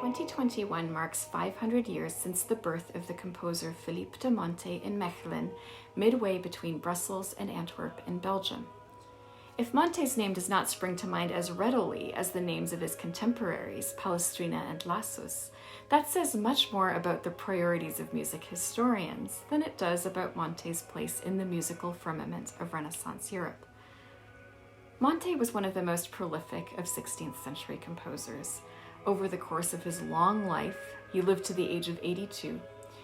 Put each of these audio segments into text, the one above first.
2021 marks 500 years since the birth of the composer Philippe de Monte in Mechelen, midway between Brussels and Antwerp in Belgium. If Monte's name does not spring to mind as readily as the names of his contemporaries, Palestrina and Lassus, that says much more about the priorities of music historians than it does about Monte's place in the musical firmament of Renaissance Europe. Monte was one of the most prolific of 16th century composers. Over the course of his long life, he lived to the age of 82.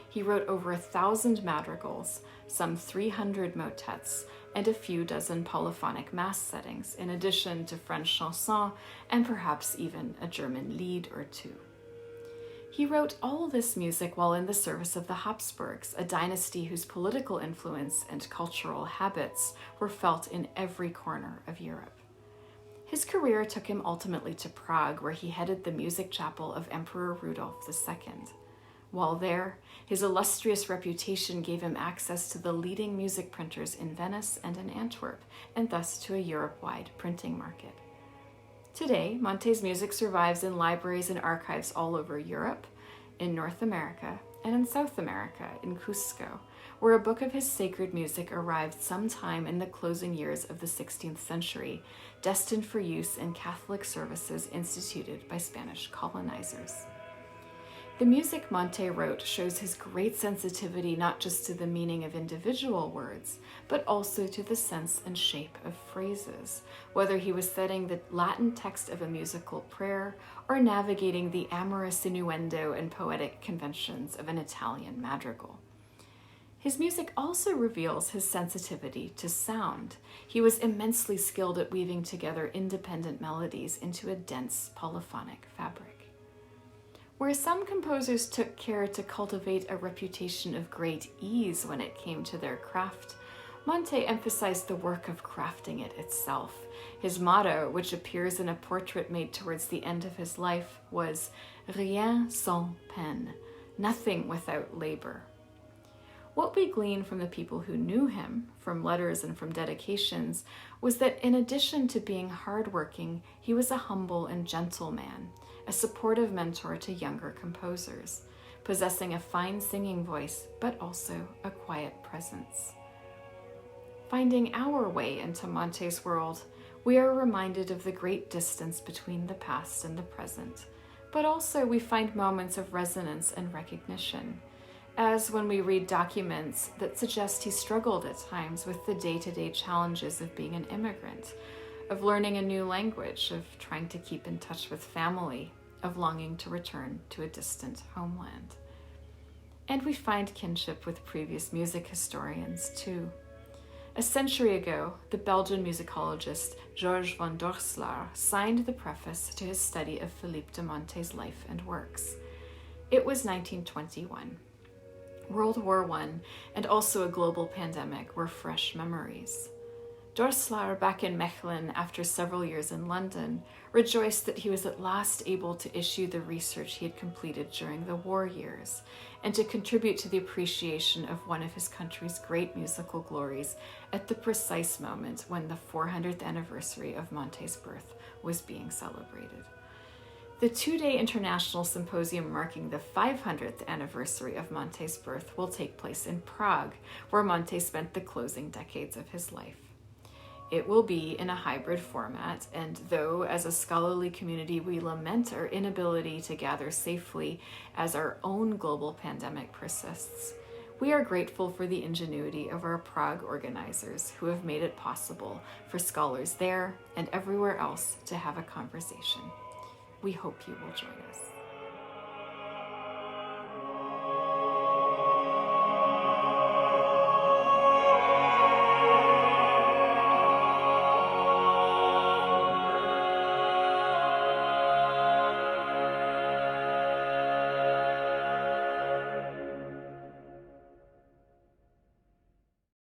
He wrote over 1,000 madrigals, some 300 motets, and a few dozen polyphonic mass settings, in addition to French chansons and perhaps even a German lied or two. He wrote all this music while in the service of the Habsburgs, a dynasty whose political influence and cultural habits were felt in every corner of Europe. His career took him ultimately to Prague, where he headed the music chapel of Emperor Rudolf II. While there, his illustrious reputation gave him access to the leading music printers in Venice and in Antwerp, and thus to a Europe-wide printing market. Today, Monte's music survives in libraries and archives all over Europe, in North America, and in South America, in Cusco, where a book of his sacred music arrived sometime in the closing years of the 16th century, destined for use in Catholic services instituted by Spanish colonizers. The music Monte wrote shows his great sensitivity not just to the meaning of individual words, but also to the sense and shape of phrases, whether he was setting the Latin text of a musical prayer or navigating the amorous innuendo and poetic conventions of an Italian madrigal. His music also reveals his sensitivity to sound. He was immensely skilled at weaving together independent melodies into a dense polyphonic fabric. Where some composers took care to cultivate a reputation of great ease when it came to their craft, Monte emphasized the work of crafting it itself. His motto, which appears in a portrait made towards the end of his life, was "Rien sans peine," nothing without labor. What we glean from the people who knew him, from letters and from dedications, was that in addition to being hardworking, he was a humble and gentle man, a supportive mentor to younger composers, possessing a fine singing voice, but also a quiet presence. Finding our way into Monte's world, we are reminded of the great distance between the past and the present, but also we find moments of resonance and recognition, as when we read documents that suggest he struggled at times with the day-to-day challenges of being an immigrant, of learning a new language, of trying to keep in touch with family, of longing to return to a distant homeland. And we find kinship with previous music historians too. A century ago, the Belgian musicologist Georges van Doorslaer signed the preface to his study of Philippe de Monte's life and works. It was 1921. World War I and also a global pandemic were fresh memories. Doorslaer, back in Mechelen after several years in London, rejoiced that he was at last able to issue the research he had completed during the war years and to contribute to the appreciation of one of his country's great musical glories at the precise moment when the 400th anniversary of Monte's birth was being celebrated. The two-day international symposium marking the 500th anniversary of Monte's birth will take place in Prague, where Monte spent the closing decades of his life. It will be in a hybrid format, and though as a scholarly community we lament our inability to gather safely as our own global pandemic persists, we are grateful for the ingenuity of our Prague organizers who have made it possible for scholars there and everywhere else to have a conversation. We hope you will join us.